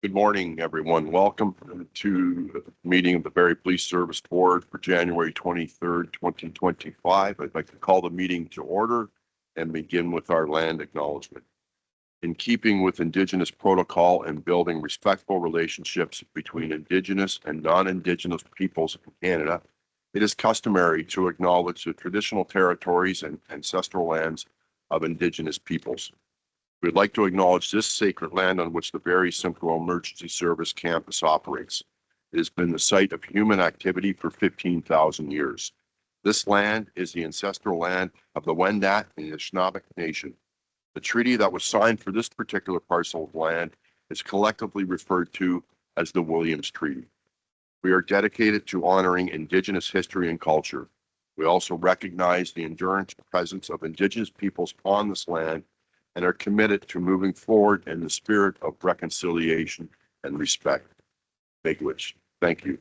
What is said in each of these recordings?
Good morning, everyone. Welcome to the meeting of the Barrie Police Service Board for January 23rd, 2025. I'd like to call the meeting to order and begin with our land acknowledgement. In keeping with Indigenous protocol and building respectful relationships between Indigenous and non-Indigenous peoples in Canada, it is customary to acknowledge the traditional territories and ancestral lands of Indigenous peoples. We'd like to acknowledge this sacred land on which the Barrie Simcoe Emergency Service Campus operates. It has been the site of human activity for 15,000 years. This land is the ancestral land of the Wendat and Anishinaabe Nation. The treaty that was signed for this particular parcel of land is collectively referred to as the Williams Treaty. We are dedicated to honoring Indigenous history and culture. We also recognize the enduring presence of Indigenous peoples on this land and are committed to moving forward in the spirit of reconciliation and respect. Make which, thank you.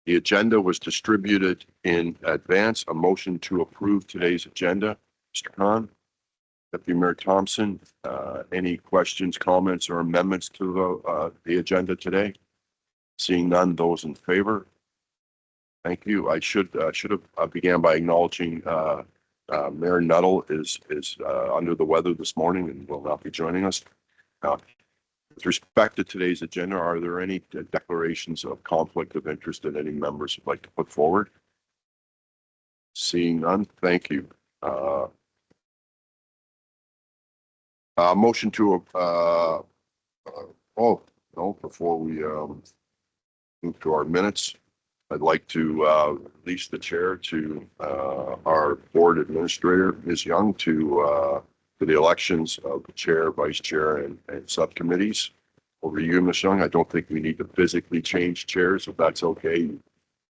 The agenda was distributed in advance. A motion to approve today's agenda. Mr. Khan, Deputy Mayor Thompson, any questions, comments, or amendments to the agenda today? Seeing none, those in favor? Thank you. I should have began by acknowledging Mayor Nuttall is under the weather this morning and will not be joining us. With respect to today's agenda, are there any declarations of conflict of interest that any members would like to put forward? Seeing none, thank you. Motion to before we move to our minutes, I'd like to release the chair to our board administrator, Ms. Young, to the elections of the chair, vice chair, and subcommittees. Over to you, Ms. Young. I don't think we need to physically change chairs, if that's okay.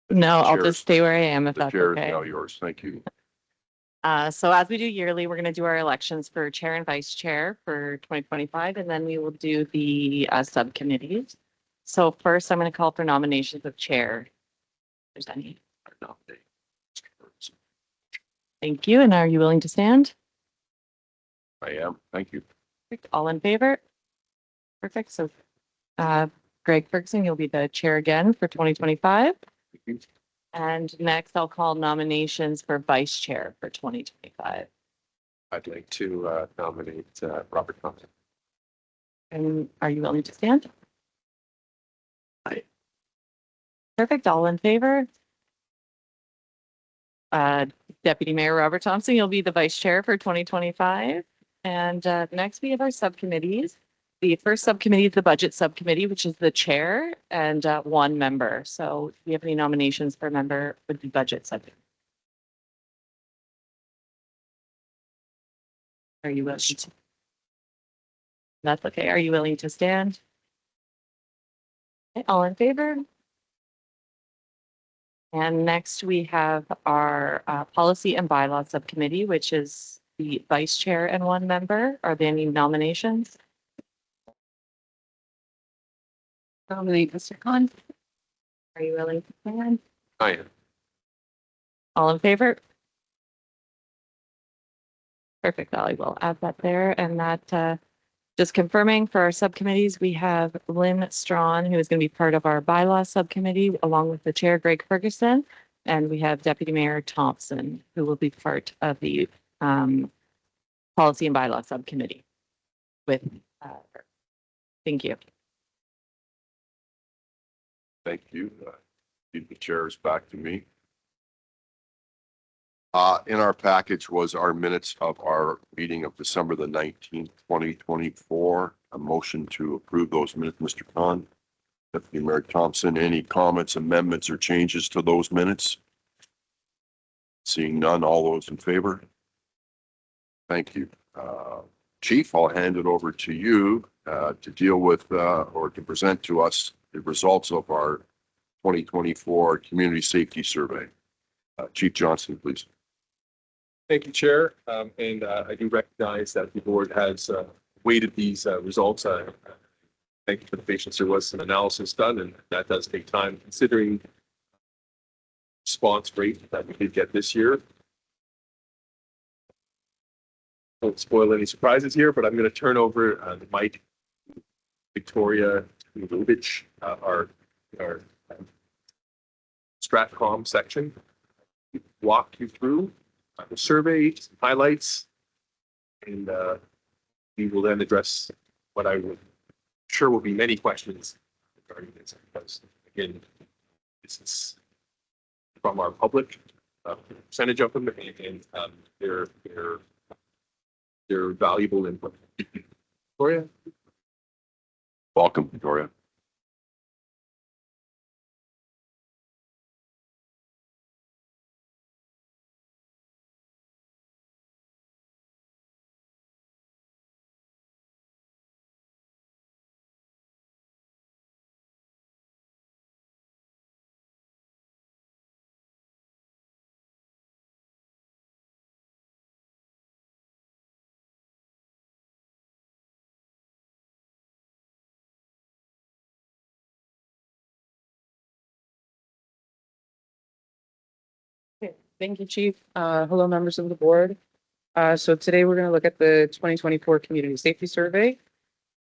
No, I'll just stay where I am if The that's chair okay. is now yours. Thank you. So as we do yearly, we're going to do our elections for chair and vice chair for 2025, and then we will do the subcommittees. So first, I'm going to call for nominations of chair. If there's any. Thank you. And are you willing to stand? I am. Thank you. Perfect. All in favor? Perfect. So Greg Ferguson, you'll be the chair again for 2025. Thank you. And next, I'll call nominations for vice chair for 2025. I'd like to nominate Robert Thompson. And are you willing to stand? Aye. Perfect. All in favor? Deputy Mayor Robert Thompson, you'll be the vice chair for 2025. And next, we have our subcommittees. The first subcommittee is the budget subcommittee, which is the chair and one member. So if you have any nominations for a member with the budget subcommittee? Are you willing to? That's okay. Are you willing to stand? Okay, all in favor? And next we have our policy and bylaw subcommittee, which is the vice chair and one member. Are there any nominations? Nominate Mr. Khan. Are you willing to stand? I am. All in favor? Perfect. I will add that there. And that just confirming for our subcommittees, we have Lynn Strawn, who is going to be part of our bylaw subcommittee, along with the chair, Greg Ferguson. And we have Deputy Mayor Thompson, who will be part of the policy and bylaw subcommittee with her. Thank you. Thank you. The chair is back to me. In our package was our minutes of our meeting of December the 19th, 2024. A motion to approve those minutes, Mr. Khan. Deputy Mayor Thompson, any comments, amendments, or changes to those minutes? Seeing none, all those in favor? Thank you. Chief, I'll hand it over to you to deal with or to present to us the results of our 2024 Community Safety Survey. Chief Johnson, please. Thank you, Chair. And I do recognize that the board has weighted these results. Thank you for the patience. There was some analysis done, and that does take time considering response rate that we did get this year. Don't spoil any surprises here, but I'm going to turn over the mic Victoria Lubich, our Stratcom section, walk you through the survey highlights, and we will then address what I would sure will be many questions regarding this, because again, this is from our public, percentage of them, and they're valuable input. Victoria? Welcome, Victoria. Okay, thank you, Chief. Hello, members of the board. So today we're going to look at the 2024 Community Safety Survey.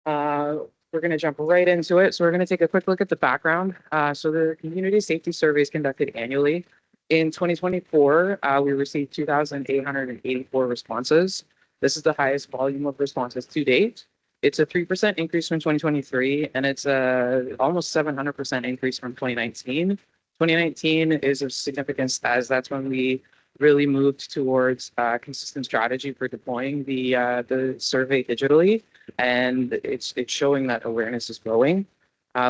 We're going to jump right into it. So we're going to take a quick look at the background. So the Community Safety Survey is conducted annually. In 2024, we received 2,884 responses. This is the highest volume of responses to date. It's a 3% increase from 2023, and it's a almost 700% increase from 2019. 2019 is of significance as that's when we really moved towards a consistent strategy for deploying the survey digitally, and it's showing that awareness is growing.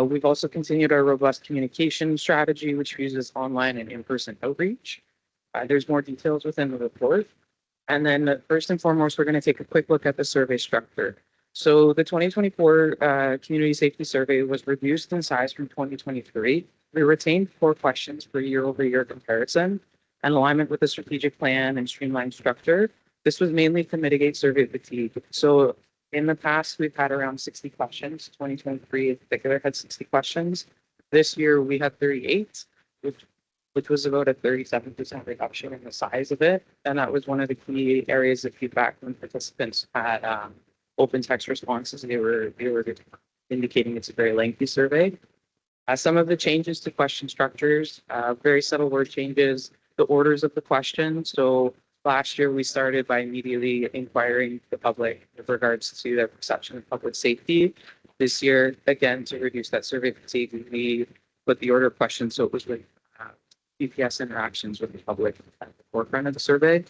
We've also continued our robust communication strategy, which uses online and in-person outreach. There's more details within the report. And then first and foremost, we're going to take a quick look at the survey structure. So the 2024 Community Safety Survey was reduced in size from 2023. We retained 4 questions for year-over-year comparison and alignment with the strategic plan and streamlined structure. This was mainly to mitigate survey fatigue. So in the past, we've had around 60 questions. 2023 in particular had 60 questions. This year we had 38, which was about a 37% reduction in the size of it. And that was one of the key areas of feedback when participants had open text responses. They were indicating it's a very lengthy survey. Some of the changes to question structures, very subtle word changes, the orders of the question. So last year we started by immediately inquiring the public with regards to their perception of public safety. This year, again, to reduce that survey fatigue, we put the order of questions so it was with BPS interactions with the public at the forefront of the survey.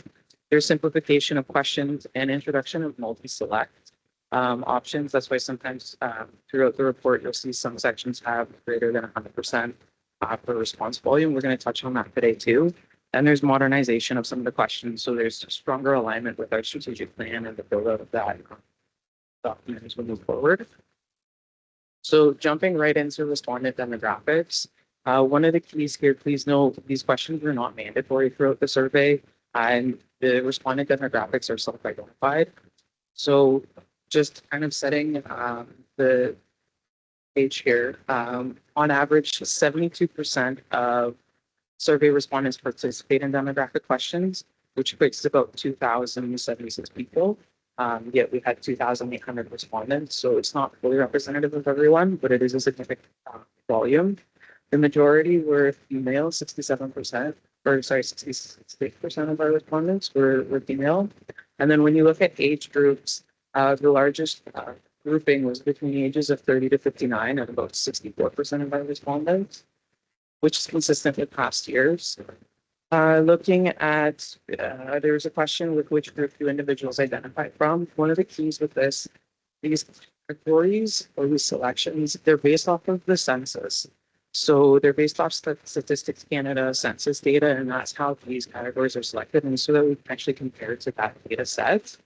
There's simplification of questions and introduction of multi-select options. That's why sometimes throughout the report, you'll see some sections have greater than 100% for response volume. We're going to touch on that today too. And there's modernization of some of the questions. So there's stronger alignment with our strategic plan and the build out of that document as we move forward. So jumping right into respondent demographics, one of the keys here, please note these questions are not mandatory throughout the survey, and the respondent demographics are self-identified. So just kind of setting the page here, on average, 72% of survey respondents participate in demographic questions, which equates to about 2,076 people. Yet we had 2,800 respondents, so it's not fully representative of everyone, but it is a significant volume. The majority were female, 67%, or sorry, 66% of our respondents were female. And then when you look at age groups, the largest grouping was between the ages of 30 to 59 at about 64% of our respondents, which is consistent with past years. Looking at, there's a question with which group do individuals identify from. One of the keys with these categories or these selections, they're based off of the census. So they're based off Statistics Canada census data, and that's how these categories are selected. And so that we can actually compare to that data set.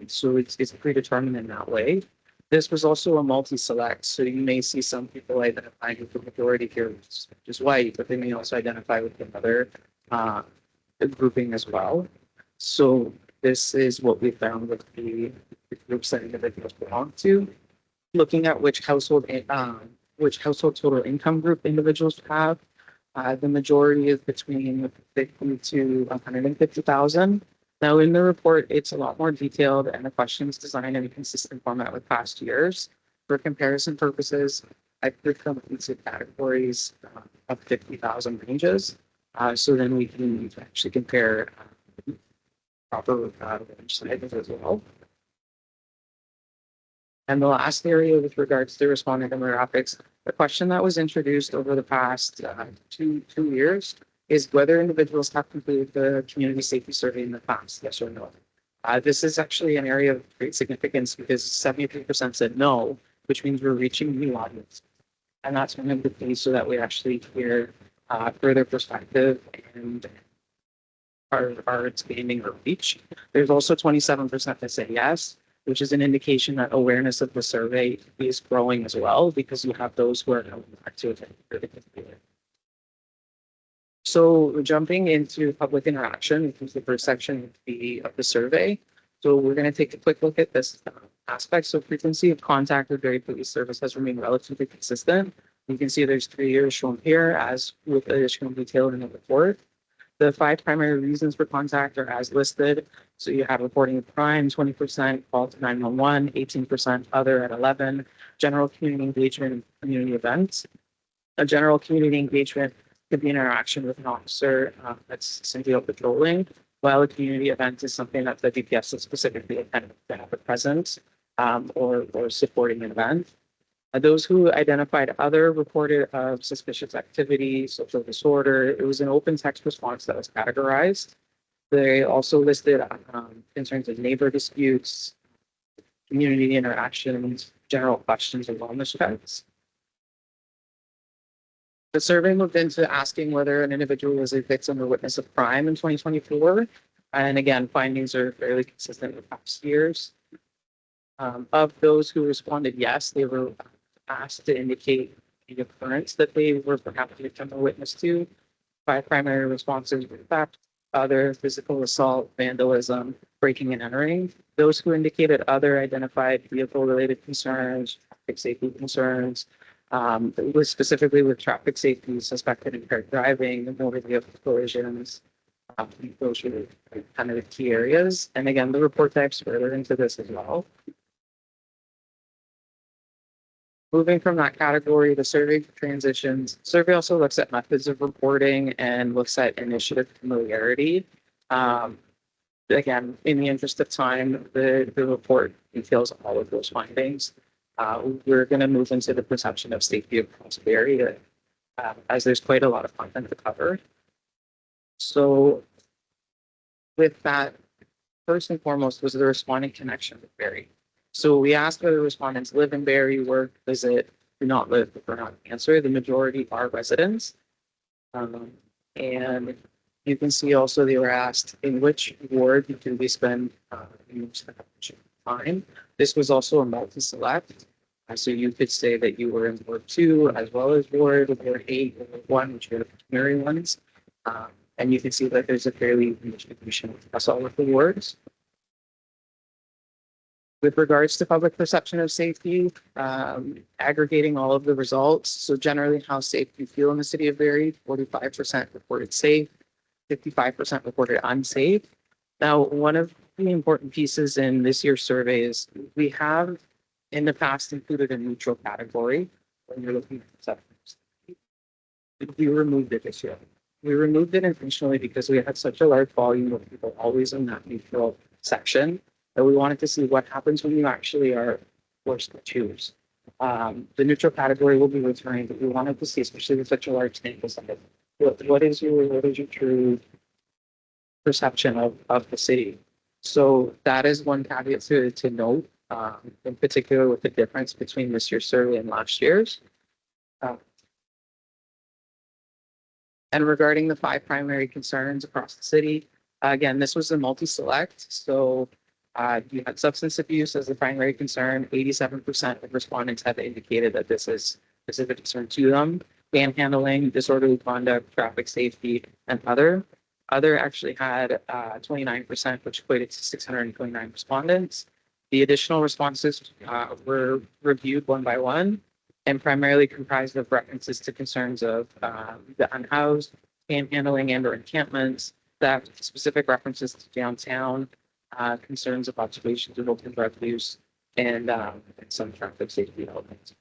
So it's predetermined in that way. This was also a multi-select, so you may see some people identifying with the majority here, which is white, but they may also identify with another grouping as well. So this is what we found with the groups that individuals belong to. Looking at which household total income group individuals have, the majority is between 50 to 150,000. Now in the report, it's a lot more detailed and the questions designed in a consistent format with past years. For comparison purposes, I put them into categories of 50,000 ranges. So then we can actually compare proper range sizes as well. And the last area with regards to respondent demographics, the question that was introduced over the past two years is whether individuals have completed the community safety survey in the past, yes or no. This is actually an area of great significance because 73% said no, which means we're reaching new audience. And that's one of the things so that we actually hear further perspective and are expanding our reach. There's also 27% that say yes, which is an indication that awareness of the survey is growing as well because you have those who are coming back to it. So jumping into public interaction, which is the first section of the survey. So we're going to take a quick look at this aspect. So frequency of contact with Barrie Police Service has remained relatively consistent. You can see there's 3 years shown here as with additional detail in the report. The 5 primary reasons for contact are as listed. So you have reporting of crime, 20%, call to 911, 18% other at 11, general community engagement and community events. A general community engagement could be an interaction with an officer that's simply out patrolling, while a community event is something that the DPS is specifically intended to have a presence or supporting an event. Those who identified other reported of suspicious activity, social disorder. It was an open text response that was categorized. They also listed concerns of neighbor disputes, community interactions, general questions, and wellness checks. The survey moved into asking whether an individual was a victim or witness of crime in 2024. And again, findings are fairly consistent with past years. Of those who responded yes, they were asked to indicate the occurrence that they were perhaps a victim or witness to. 5 primary responses were theft, other, physical assault, vandalism, breaking and entering. Those who indicated other identified vehicle-related concerns, traffic safety concerns, it was specifically with traffic safety, suspected impaired driving, motor vehicle collisions. Those were kind of the key areas. And again, the report types further into this as well. Moving from that category, the survey transitions. Survey also looks at methods of reporting and looks at initiative familiarity. Again, in the interest of time, the report details all of those findings. We're going to move into the perception of safety across Barrie, as there's quite a lot of content to cover. So with that, first and foremost was the respondent connection with Barrie. So we asked whether respondents live in Barrie, work, visit, do not live, or not answer. The majority are residents. And you can see also they were asked in which ward do we spend most of the time. This was also a multi-select. So you could say that you were in Ward 2 as well as Ward 8, Ward 1, which are the primary ones. And you can see that there's a fairly even distribution across all of the wards. With regards to public perception of safety, aggregating all of the results. So generally how safe you feel in the city of Barrie, 45% reported safe, 55% reported unsafe. Now, one of the important pieces in this year's survey is we have in the past included a neutral category when you're looking at perception. We removed it this year. We removed it intentionally because we had such a large volume of people always in that neutral section that we wanted to see what happens when you actually are forced to choose. The neutral category will be returning, but we wanted to see, especially with such a large sample size, what is your true perception of the city. So that is one caveat to note, in particular with the difference between this year's survey and last year's. And regarding the 5 primary concerns across the city, again, this was a multi-select. So you had substance abuse as the primary concern. 87% of respondents have indicated that this is a concern to them. Panhandling, disorderly conduct, traffic safety, and other. Other actually had 29%, which equated to 629 respondents. The additional responses were reviewed one by one and primarily comprised of references to concerns of the unhoused, panhandling and or encampments, that specific references to downtown, concerns of observations of open drug use, and some traffic safety elements.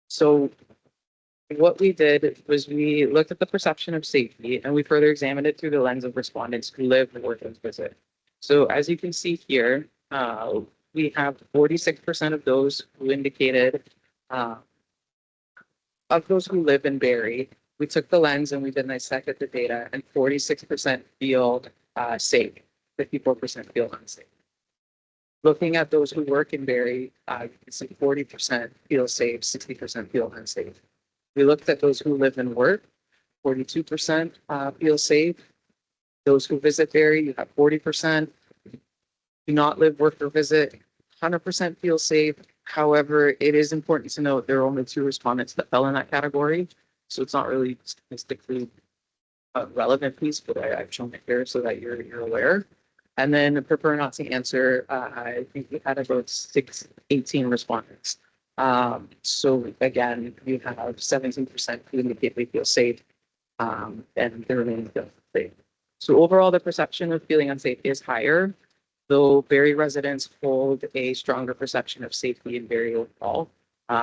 So what we did was we looked at the perception of safety and we further examined it through the lens of respondents who live, work, and visit. So as you can see here, we have 46% of those who indicated, of those who live in Barrie, we took the lens and we did dissected the data, and 46% feel safe, 54% feel unsafe. Looking at those who work in Barrie, you can see 40% feel safe, 60% feel unsafe. We looked at those who live and work, 42% feel safe. Those who visit Barrie, you have 40%. Do not live, work, or visit, 100% feel safe. However, it is important to note there are only 2 respondents that fell in that category. So it's not really statistically a relevant piece, but I've shown it here so that you're aware. And then prefer not to answer, I think we had about 18 respondents. So again, you have 17% who indicate they feel safe, and the remaining feel safe. So overall, the perception of feeling unsafe is higher, though Barrie residents hold a stronger perception of safety in Barrie overall,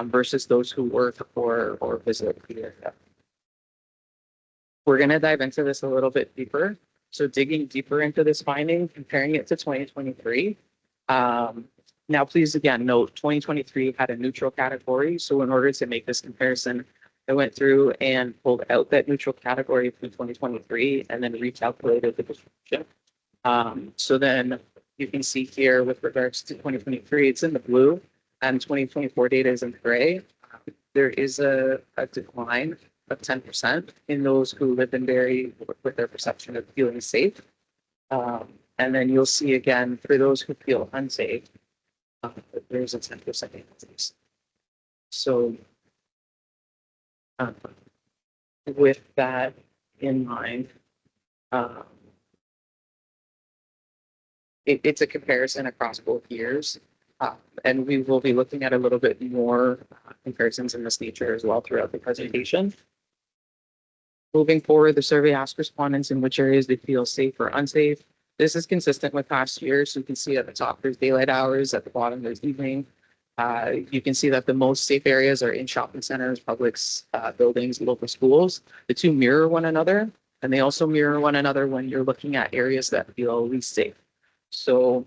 versus those who work or visit the area. We're going to dive into this a little bit deeper. So digging deeper into this finding, comparing it to 2023. Now, please again note 2023 had a neutral category. So in order to make this comparison, I went through and pulled out that neutral category from 2023 and then recalculated the distribution. So then you can see here with regards to 2023, it's in the blue, and 2024 data is in gray. There is a decline of 10% in those who live in Barrie with their perception of feeling safe. And then you'll see again, for those who feel unsafe, there's a 10% increase. So with that in mind, it's a comparison across both years. And we will be looking at a little bit more comparisons in this nature as well throughout the presentation. Moving forward, the survey asked respondents in which areas they feel safe or unsafe. This is consistent with past years. So you can see at the top, there's daylight hours. At the bottom, there's evening. You can see that the most safe areas are in shopping centers, public buildings, local schools. The 2 mirror one another, and they also mirror one another when you're looking at areas that feel least safe. So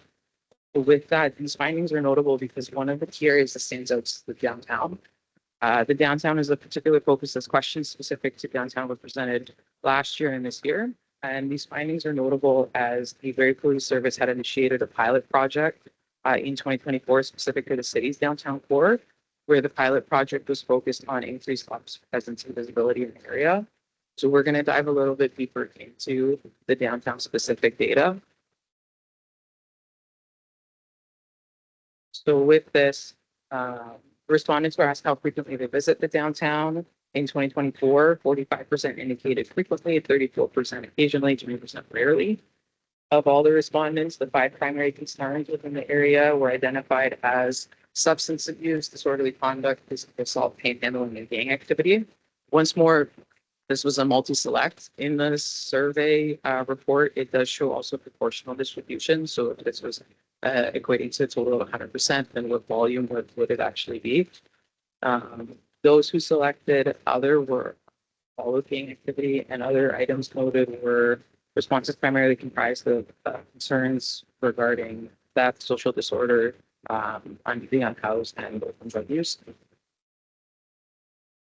with that, these findings are notable because one of the key areas that stands out is the downtown. The downtown is a particular focus as questions specific to downtown were presented last year and this year. And these findings are notable as the Barrie Police Service had initiated a pilot project in 2024 specific to the city's downtown core, where the pilot project was focused on increased officer presence and visibility in the area. So we're going to dive a little bit deeper into the downtown specific data. So with this, respondents were asked how frequently they visit the downtown. In 2024, 45% indicated frequently, 34% occasionally, 20% rarely. Of all the respondents, the 5 primary concerns within the area were identified as substance abuse, disorderly conduct, physical assault, panhandling, and gang activity. Once more, this was a multi-select. In the survey report, it does show also proportional distribution. So if this was equating to a total of 100%, then what volume would it actually be? Those who selected other were all of gang activity, and other items noted were responses primarily comprised of concerns regarding theft, social disorder, being unhoused, and open drug use.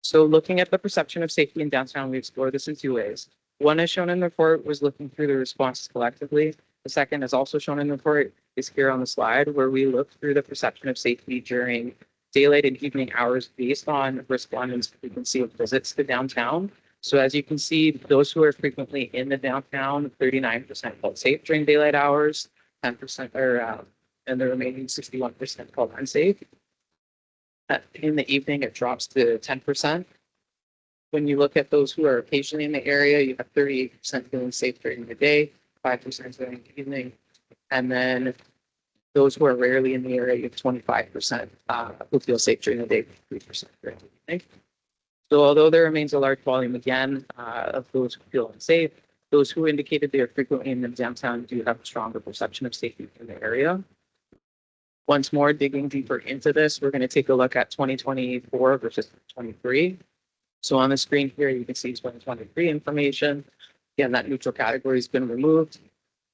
So looking at the perception of safety in downtown, we explore this in 2 ways. One, as shown in the report, was looking through the responses collectively. The second, as also shown in the report, is here on the slide, where we look through the perception of safety during daylight and evening hours based on respondents' frequency of visits to downtown. So as you can see, those who are frequently in the downtown, 39% felt safe during daylight hours, 10% are, and the remaining 61% felt unsafe. In the evening, it drops to 10%. When you look at those who are occasionally in the area, you have 38% feeling safe during the day, 5% during the evening, and then those who are rarely in the area, you have 25% who feel safe during the day, 3% during the evening. So although there remains a large volume again of those who feel unsafe, those who indicated they are frequently in the downtown do have a stronger perception of safety in the area. Once more, digging deeper into this, we're going to take a look at 2024 versus 23. So on the screen here, you can see 2023 information. Again, that neutral category has been removed.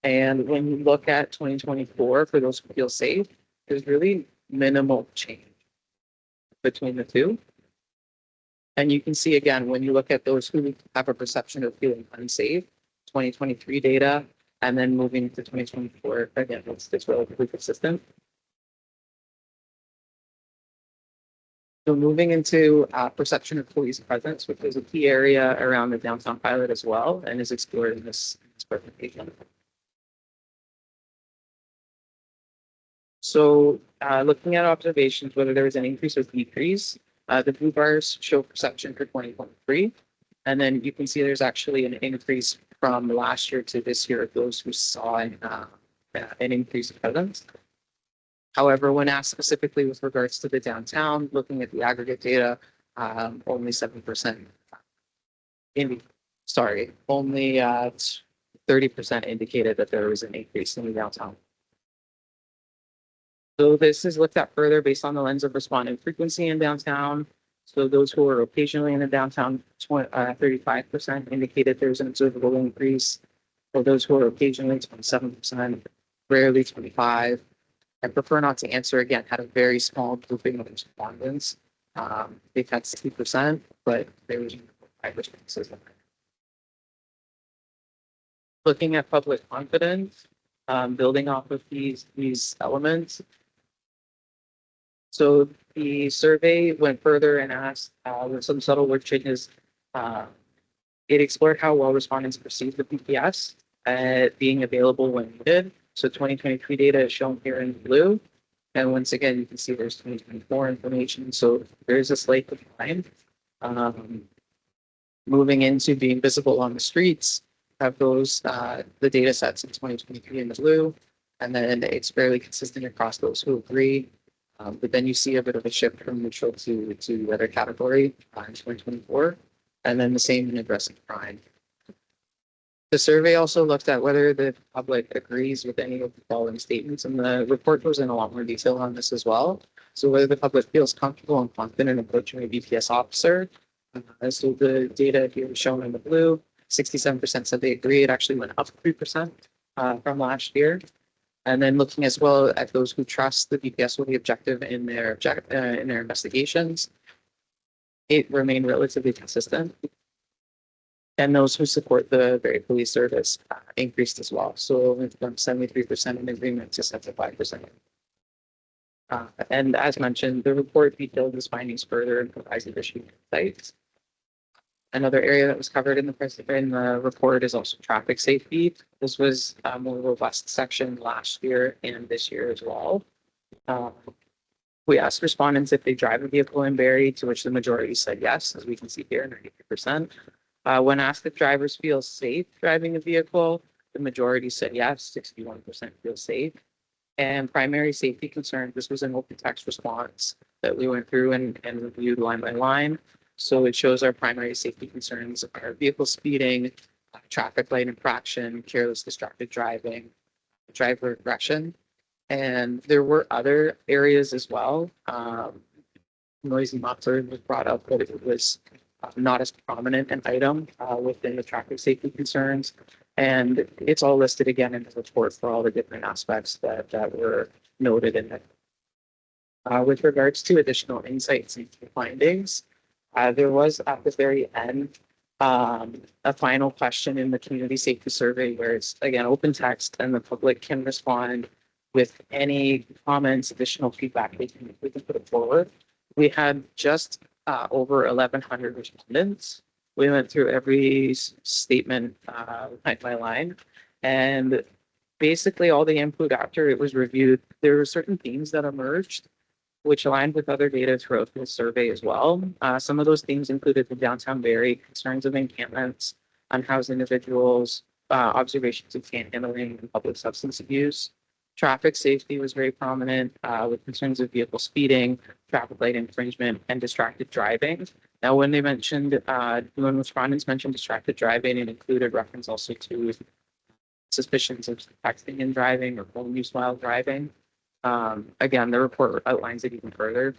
And when you look at 2024, for those who feel safe, there's really minimal change between the two. And you can see again, when you look at those who have a perception of feeling unsafe, 2023 data, and then moving to 2024, again, it's relatively consistent. So moving into perception of police presence, which is a key area around the downtown pilot as well, and is explored in this presentation. So looking at observations, whether there was an increase or decrease, the blue bars show perception for 2023. And then you can see there's actually an increase from last year to this year of those who saw an increase in presence. However, when asked specifically with regards to the downtown, looking at the aggregate data, only 7%. Only 30% indicated that there was an increase in the downtown. So this is looked at further based on the lens of respondent frequency in downtown. So those who are occasionally in the downtown, 35% indicated there's an observable increase. For those who are occasionally, 27%, rarely 25%. I prefer not to answer again, had a very small grouping of respondents. They've had 60%, but there was 5%. Looking at public confidence, building off of these elements. So the survey went further and asked with some subtle word changes. It explored how well respondents perceive the BPS being available when needed. So 2023 data is shown here in blue. And once again, you can see there's 2024 information. So there's a slight decline. Moving into being visible on the streets, have those the data sets in 2023 in the blue. And then it's fairly consistent across those who agree. But then you see a bit of a shift from neutral to the other category in 2024. And then the same in addressing crime. The survey also looked at whether the public agrees with any of the following statements, and the report goes in a lot more detail on this as well. So whether the public feels comfortable and confident approaching a BPS officer. So the data here is shown in the blue, 67% said they agree. It actually went up 3% from last year. And then looking as well at those who trust the BPS will be objective in their investigations, it remained relatively consistent. And those who support the Barrie Police Service increased as well. So went from 73% in agreement to 75%. And as mentioned, the report detailed these findings further and provides additional insights. Another area that was covered in the report is also traffic safety. This was a more robust section last year and this year as well. We asked respondents if they drive a vehicle in Barrie, to which the majority said yes, as we can see here, 93%. When asked if drivers feel safe driving a vehicle, the majority said yes, 61% feel safe. And primary safety concerns, this was an open text response that we went through and reviewed line by line. So it shows our primary safety concerns are vehicle speeding, traffic light infraction, careless distracted driving, driver aggression. And there were other areas as well. Noisy muffler was brought up, but it was not as prominent an item within the traffic safety concerns. And it's all listed again in the report for all the different aspects that were noted in it. With regards to additional insights and findings, there was at the very end a final question in the community safety survey where it's again open text and the public can respond with any comments, additional feedback we can put it forward. We had just over 1,100 respondents. We went through every statement line by line, and basically all the input after it was reviewed, there were certain themes that emerged which aligned with other data throughout the survey as well. Some of those themes included the downtown Barrie, concerns of encampments, unhoused individuals, observations of panhandling and public substance abuse. Traffic safety was very prominent with concerns of vehicle speeding, traffic light infringement, and distracted driving. Now, when they mentioned, when respondents mentioned distracted driving, it included reference also to suspicions of texting and driving or phone use while driving. Again, the report outlines it even further.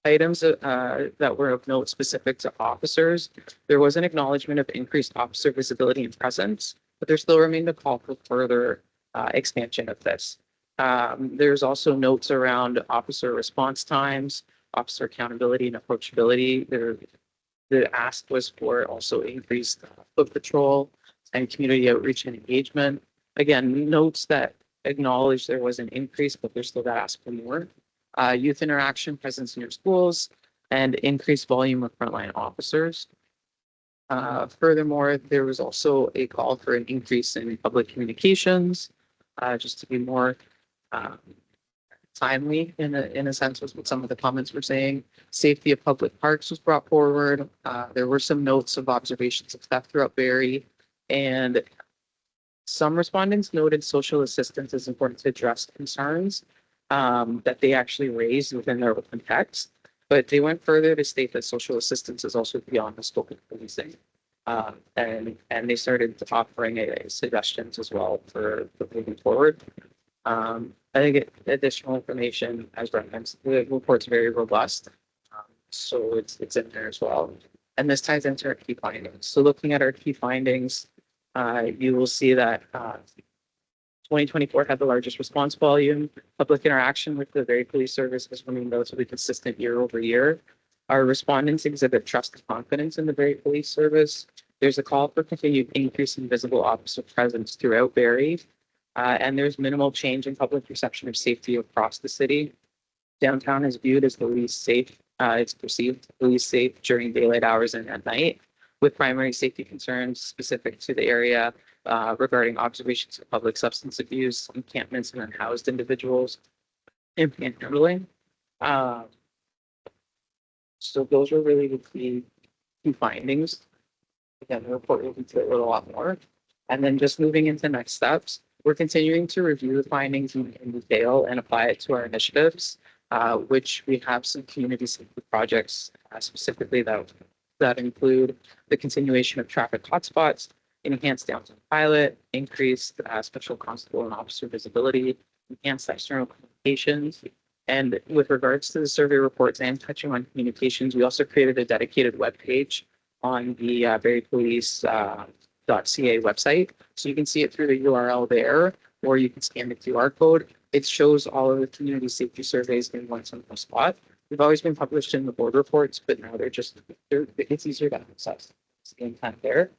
Items that were of note specific to officers, there was an acknowledgement of increased officer visibility and presence, but there still remained a call for further expansion of this. There's also notes around officer response times, officer accountability and approachability. The ask was for also increased foot patrol and community outreach and engagement. Again, notes that acknowledge there was an increase, but there's still that ask for more. Youth interaction, presence in your schools, and increased volume of frontline officers. Furthermore, there was also a call for an increase in public communications, just to be more timely in a sense was what some of the comments were saying. Safety of public parks was brought forward. There were some notes of observations of theft throughout Barrie, and some respondents noted social assistance is important to address concerns that they actually raised within their open text, but they went further to state that social assistance is also beyond the scope of policing. And they started offering suggestions as well for moving forward. I think additional information as referenced, the report's very robust. So it's in there as well. And this ties into our key findings. So looking at our key findings, you will see that 2024 had the largest response volume. Public interaction with the Barrie Police Service has remained relatively consistent year over year. Our respondents exhibit trust and confidence in the Barrie Police Service. There's a call for continued increase in visible officer presence throughout Barrie. And there's minimal change in public perception of safety across the city. Downtown is viewed as the least safe. It's perceived the least safe during daylight hours and at night, with primary safety concerns specific to the area regarding observations of public substance abuse, encampments and unhoused individuals, and panhandling. So those are really the key findings. Again, the report will detail it a lot more. And then just moving into next steps, we're continuing to review the findings in detail and apply it to our initiatives, which we have some community safety projects specifically that include the continuation of traffic hotspots, enhanced downtown pilot, increased special constable and officer visibility, enhanced external communications. And with regards to the survey reports and touching on communications, we also created a dedicated webpage on the Barrie Police .ca website. So you can see it through the URL there, or you can scan the QR code. It shows all of the community safety surveys in one central spot. They've always been published in the board reports, but now it's easier to access. It's the intent there.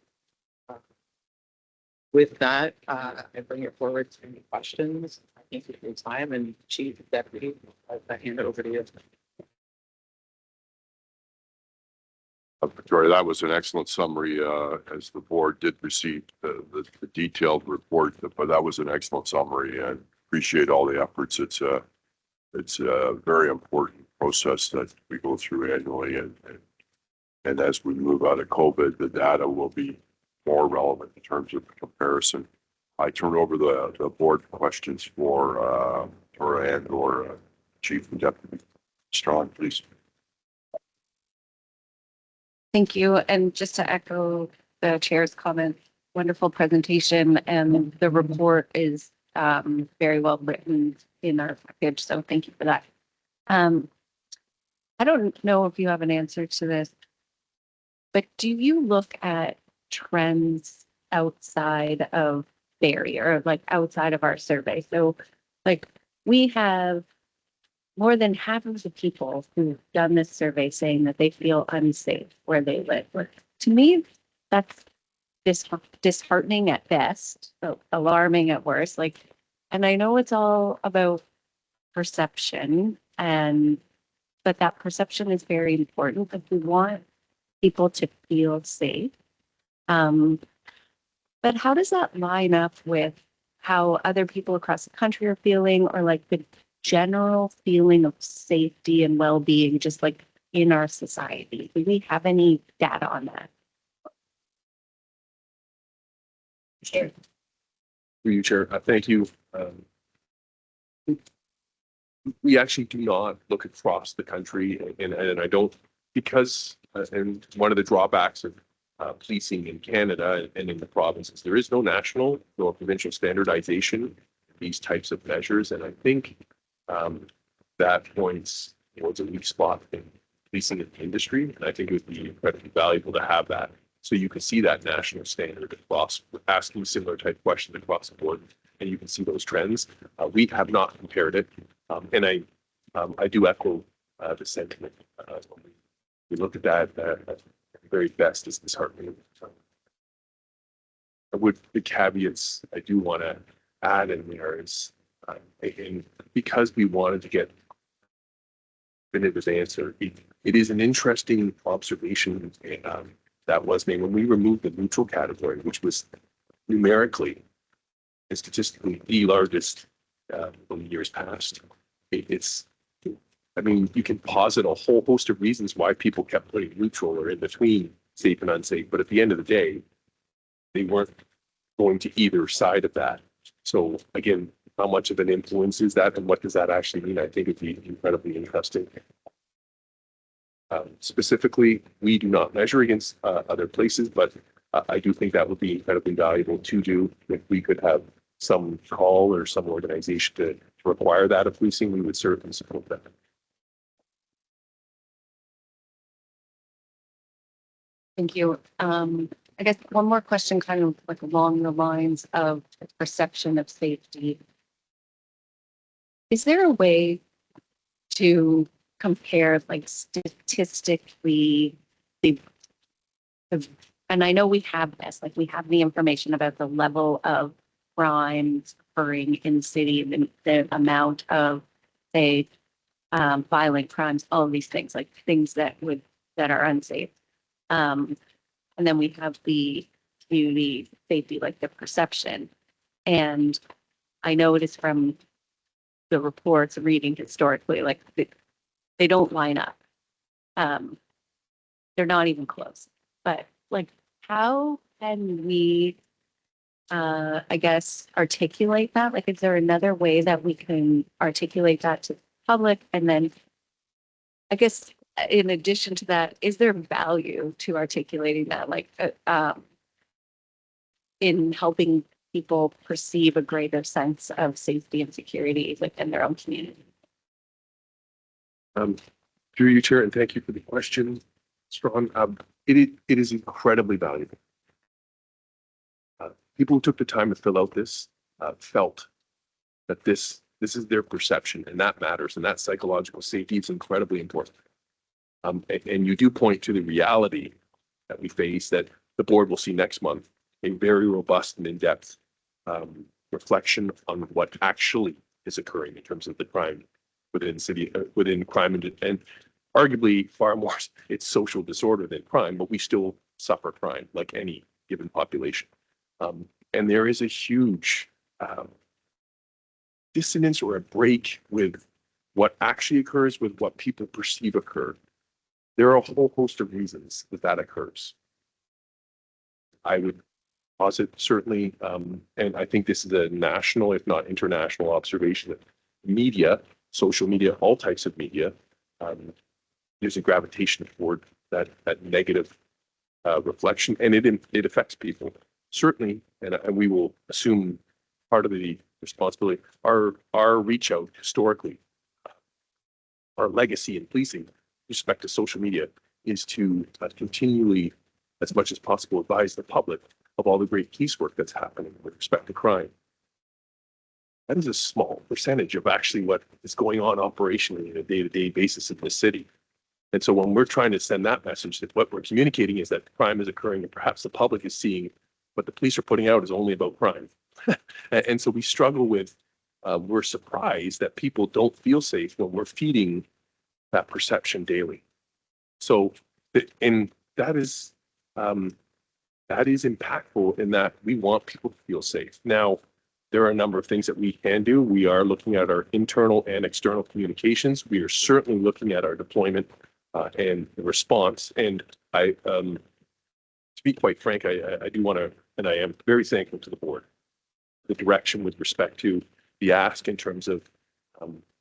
With that, I bring it forward to any questions. Thank you for your time, and Chief Deputy, I hand it over to you. Victoria, that was an excellent summary, as the board did receive the detailed report, but that was an excellent summary and appreciate all the efforts. It's a very important process that we go through annually, and as we move out of COVID, the data will be more relevant in terms of comparison. I turn over the board questions for Chief and Deputy Strong, please. Thank you. And just to echo the chair's comment, wonderful presentation, and the report is very well written in our package. So thank you for that. I don't know if you have an answer to this, but do you look at trends outside of Barrie or like outside of our survey? So like we have more than half of the people who've done this survey saying that they feel unsafe where they live. To me, that's disheartening at best, alarming at worst. And I know it's all about perception, but that perception is very important if we want people to feel safe. But how does that line up with how other people across the country are feeling, or like the general feeling of safety and well-being just like in our society? Do we have any data on that? Through you, Chair. Thank you. We actually do not look across the country, and I don't, because and one of the drawbacks of policing in Canada and in the provinces, there is no national nor provincial standardization of these types of measures, and I think that points towards a weak spot in policing in the industry. And I think it would be incredibly valuable to have that. So you can see that national standard across, asking similar type questions across the board, and you can see those trends. We have not compared it. And I do echo the sentiment. When we look at that, at the very best is disheartening. The caveats I do want to add in there is, and because we wanted to get definitive answer, it is an interesting observation that was made when we removed the neutral category, which was numerically and statistically the largest in years past. I mean, you can posit a whole host of reasons why people kept putting neutral or in between safe and unsafe, but at the end of the day, they weren't going to either side of that. So again, how much of an influence is that, and what does that actually mean? I think it'd be incredibly interesting. Specifically, we do not measure against other places, but I do think that would be incredibly valuable to do. If we could have some call or some organization to require that of policing, we would certainly support that. Thank you. I guess one more question, kind of like along the lines of perception of safety. Is there a way to compare, like, statistically and I know we have this, like, we have the information about the level of crimes occurring in the city, the amount of, say, violent crimes, all of these things, like things that are unsafe. And then we have the community safety, like the perception. And I know it is from the reports reading historically, like they don't line up. They're not even close. But like, how can we, I guess, articulate that? Like, is there another way that we can articulate that to the public? And then, I guess, in addition to that, is there value to articulating that, like, in helping people perceive a greater sense of safety and security within their own community? Through you, Chair, and thank you for the question, Strawn. It is incredibly valuable. People who took the time to fill out this felt that this is their perception, and that matters, and that psychological safety is incredibly important. And you do point to the reality that we face, that the board will see next month, a very robust and in-depth reflection on what actually is occurring in terms of the crime within crime and arguably far more, it's social disorder than crime, but we still suffer crime like any given population. And there is a huge dissonance or a break with what actually occurs with what people perceive occurred. There are a whole host of reasons that occurs. I would posit certainly, and I think this is a national, if not international observation, that media, social media, all types of media, there's a gravitation toward that negative reflection, and it affects people. Certainly, and we will assume part of the responsibility, our reach out historically, our legacy in policing with respect to social media is to continually, as much as possible, advise the public of all the great police work that's happening with respect to crime. That is a small percentage of actually what is going on operationally on a day-to-day basis in the city. And so when we're trying to send that message, that what we're communicating is that crime is occurring, and perhaps the public is seeing what the police are putting out is only about crime. And so we struggle with, we're surprised that people don't feel safe when we're feeding that perception daily. So, and that is impactful in that we want people to feel safe. Now, there are a number of things that we can do. We are looking at our internal and external communications. We are certainly looking at our deployment and the response. And to be quite frank, I do want to, and I am very thankful to the board, the direction with respect to the ask in terms of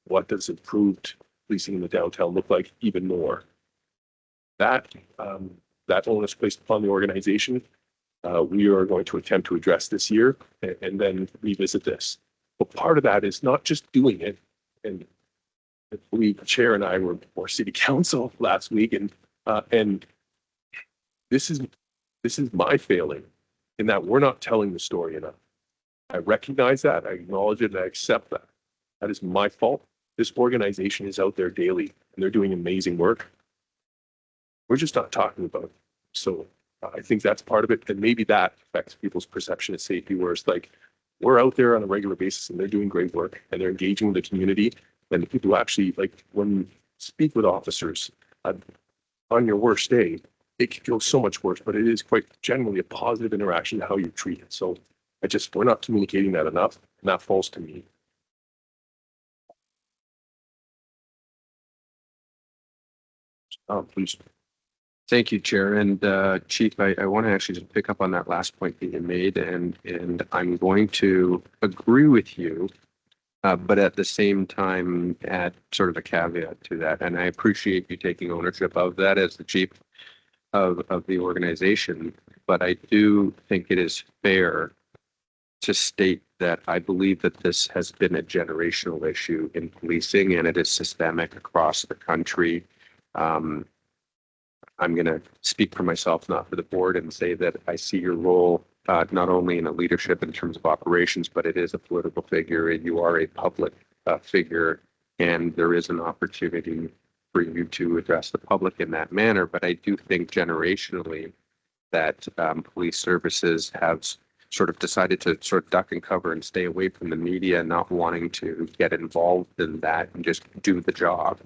what does improved policing in the downtown look like even more. That onus placed upon the organization, we are going to attempt to address this year and then revisit this. But part of that is not just doing it and I believe the chair and I were before city council last week, and this is my failing in that we're not telling the story enough. I recognize that, I acknowledge it, and I accept that. That is my fault. This organization is out there daily and they're doing amazing work. We're just not talking about it. So I think that's part of it. And maybe that affects people's perception of safety, where it's like, we're out there on a regular basis and they're doing great work and they're engaging with the community. And the people who actually, like, when you speak with officers on your worst day, it can go so much worse, but it is quite generally a positive interaction to how you treat it. So we're not communicating that enough, and that falls to me. Please. Thank you, Chair. And Chief, I want to actually just pick up on that last point that you made, and I'm going to agree with you, but at the same time add sort of a caveat to that. And I appreciate you taking ownership of that as the chief of the organization. But I do think it is fair to state that I believe that this has been a generational issue in policing, and it is systemic across the country. I'm going to speak for myself, not for the board, and say that I see your role not only in a leadership in terms of operations, but it is a political figure, and you are a public figure, and there is an opportunity for you to address the public in that manner. But I do think generationally that police services have sort of decided to sort of duck and cover and stay away from the media, not wanting to get involved in that and just do the job.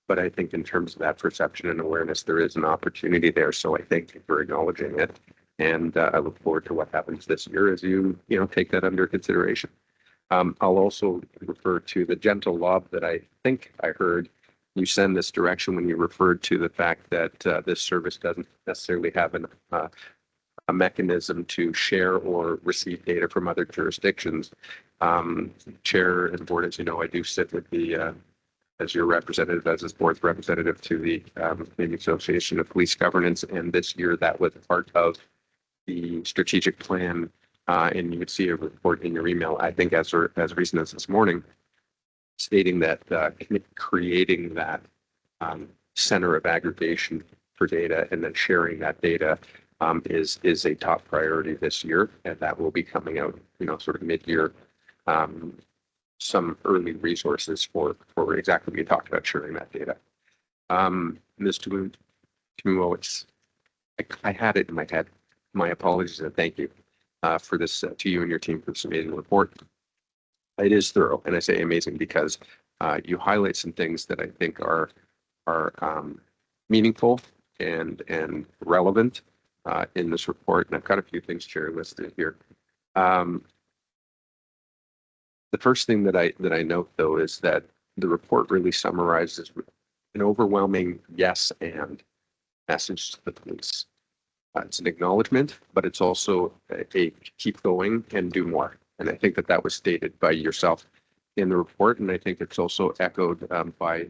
But I think in terms of that perception and awareness, there is an opportunity there. So I thank you for acknowledging it. And I look forward to what happens this year as you take that under consideration. I'll also refer to the gentle lob that I think I heard you send this direction when you referred to the fact that this service doesn't necessarily have a mechanism to share or receive data from other jurisdictions. Chair and board, as you know, I do sit with the as your representative, as this board's representative to the Canadian Association of Police Governance. And this year that was part of the strategic plan. And you would see a report in your email, I think as recent as this morning, stating that creating that center of aggregation for data and then sharing that data is a top priority this year. And that will be coming out, sort of mid-year. Some early resources for exactly what you talked about, sharing that data. Ms. Tumuo, I had it in my head. My apologies and thank you for this to you and your team for this amazing report. It is thorough, and I say amazing because you highlight some things that I think are meaningful and relevant in this report. And I've got a few things, Chair, listed here. The first thing that I note, though, is that the report really summarizes an overwhelming yes and message to the police. It's an acknowledgement, but it's also a keep going and do more. And I think that was stated by yourself in the report, and I think it's also echoed by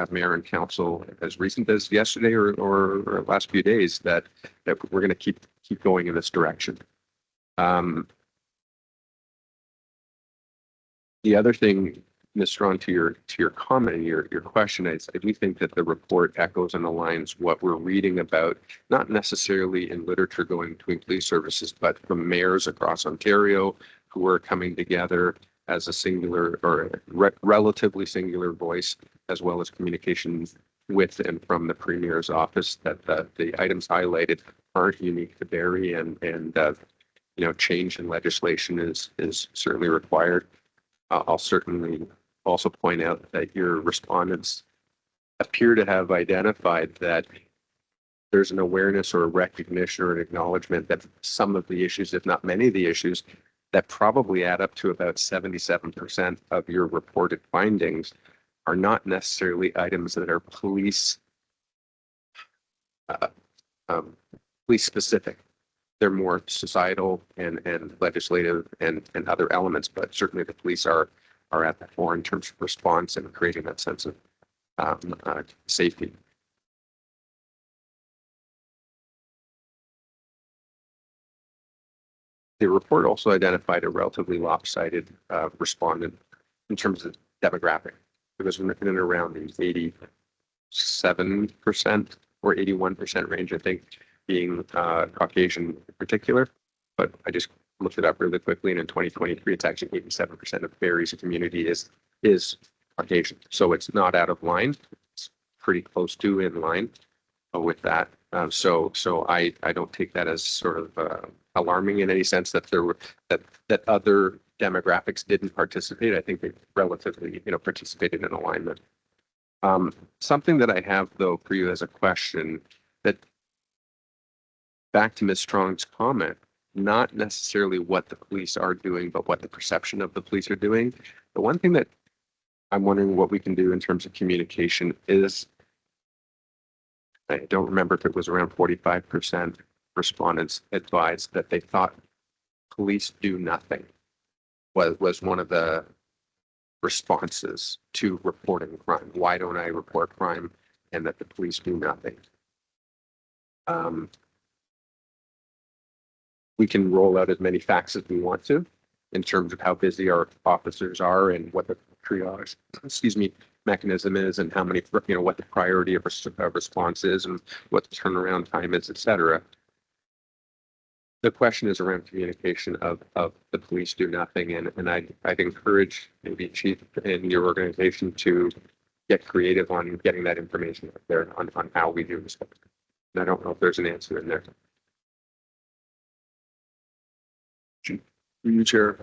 mayor and council as recent as yesterday or last few days that we're going to keep going in this direction. The other thing, Ms. Strawn, to your comment, your question, is I do think that the report echoes and aligns what we're reading about, not necessarily in literature going between police services, but from mayors across Ontario who are coming together as a singular or relatively singular voice, as well as communications with and from the Premier's office, that the items highlighted aren't unique to Barrie, and change in legislation is certainly required. I'll certainly also point out that your respondents appear to have identified that there's an awareness or a recognition or an acknowledgement that some of the issues, if not many of the issues, that probably add up to about 77% of your reported findings are not necessarily items that are police specific. They're more societal and legislative and other elements, but certainly the police are at the fore in terms of response and creating that sense of safety. The report also identified a relatively lopsided respondent in terms of demographic. it was in and around the 87% or 81% range, I think, being Caucasian in particular. But I just looked it up really quickly, and in 2023, it's actually 87% of Barrie's community is Caucasian. So it's not out of line. It's pretty close to in line with that. So I don't take that as sort of alarming in any sense that there were that other demographics didn't participate. I think they relatively, participated in alignment. Something that I have though for you as a question, that back to Ms. Strong's comment, not necessarily what the police are doing, but what the perception of the police are doing. The one thing that I'm wondering what we can do in terms of communication is, I don't remember if it was around 45% respondents advised that they thought police do nothing, was one of the responses to reporting crime. Why don't I report crime? And that the police do nothing. We can roll out as many facts as we want to in terms of how busy our officers are and what the triage, mechanism is, and how many, what the priority of response is and what the turnaround time is, et cetera. The question is around communication of the police do nothing. And I'd encourage maybe chief in your organization to get creative on getting that information out there on how we do this. And I don't know if there's an answer in there. Through you, Chair.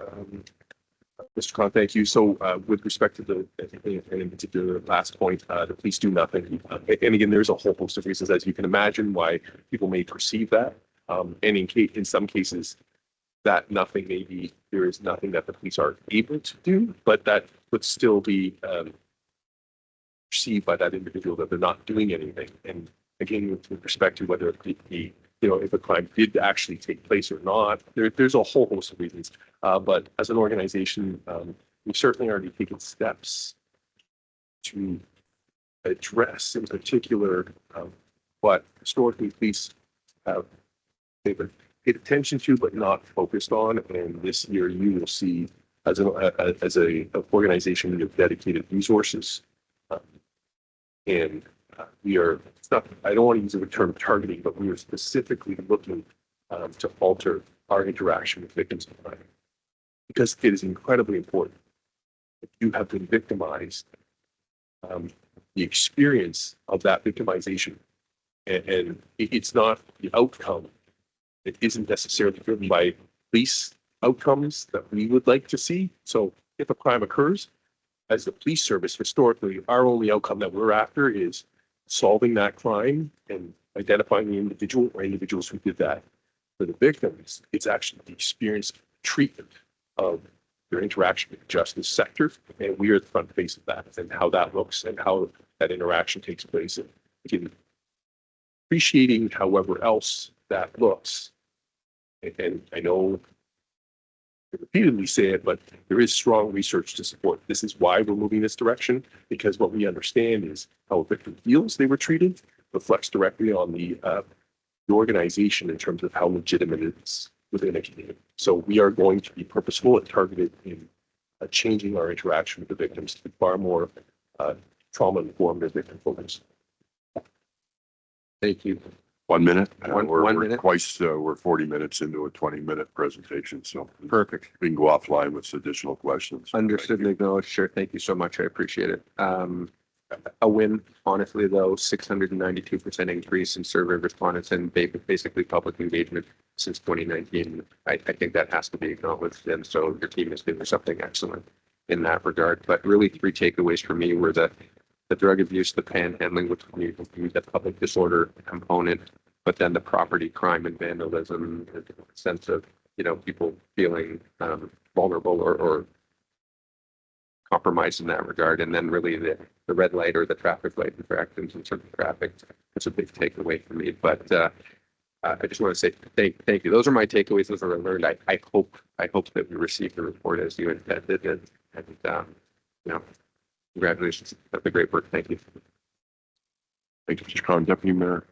Mr. Khan, thank you. So with respect to the, and in particular, last point, the police do nothing. And again, there's a whole host of reasons, as you can imagine, why people may perceive that. And in some cases, that nothing, maybe there is nothing that the police are able to do, but that would still be perceived by that individual that they're not doing anything. And again, with respect to whether the if a crime did actually take place or not, there's a whole host of reasons. But as an organization, we've certainly already taken steps to address, in particular, what historically police have they've been paid attention to, but not focused on. And this year, you will see, as an organization, we have dedicated resources, and we are. It's not. I don't want to use the term targeting, but we are specifically looking to alter our interaction with victims of crime, because it is incredibly important. If you have been victimized, the experience of that victimization, and it's not the outcome. It isn't necessarily driven by police outcomes that we would like to see. So if a crime occurs, as the police service, historically, our only outcome that we're after is solving that crime and identifying the individual or individuals who did that. For the victims, it's actually the experience treatment of their interaction with the justice sector. And we are the front face of that, and how that looks and how that interaction takes place. And again, appreciating however else that looks. And I know I repeatedly say it, but there is strong research to support. This is why we're moving this direction, because what we understand is how a victim feels they were treated reflects directly on the organization in terms of how legitimate it is within a community. So we are going to be purposeful and targeted in changing our interaction with the victims to be far more trauma-informed and victim-focused. Thank you. 1 minute. One minute. We're 40 minutes into a 20-minute presentation, so Perfect. we can go offline with additional questions. Understood and acknowledged. Sure. Thank you so much. I appreciate it. A win, honestly, though, 692% increase in survey respondents and basically public engagement since 2019. I think that has to be acknowledged. And so your team is doing something excellent in that regard. But really, 3 takeaways for me were that the drug abuse, the panhandling, which we the public disorder component, but then the property crime and vandalism, the sense of, people feeling vulnerable or compromised in that regard. And then really the red light or the traffic light infractions in terms of traffic. That's a big takeaway for me. But I just want to say thank you. Those are my takeaways. Those are what I learned. I hope that we receive the report as you intended, and congratulations. That's a great work. Thank you. Thank you, Mr. Khan. Deputy Mayor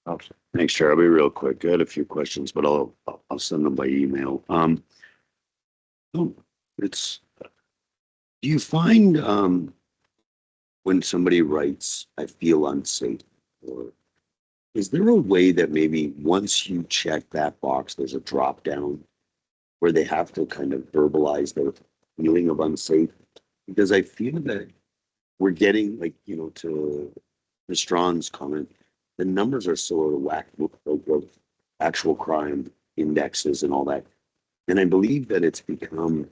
Thompson. Thanks, Chair. I'll be real quick. I had a few questions, but I'll send them by email. Do you find when somebody writes, I feel unsafe, or is there a way that maybe once you check that box, there's a drop down where they have to kind of verbalize their feeling of unsafe? Because I feel that we're getting like, to Strawn's comment, the numbers are so out of whack with actual crime indexes and all that. And I believe that it's become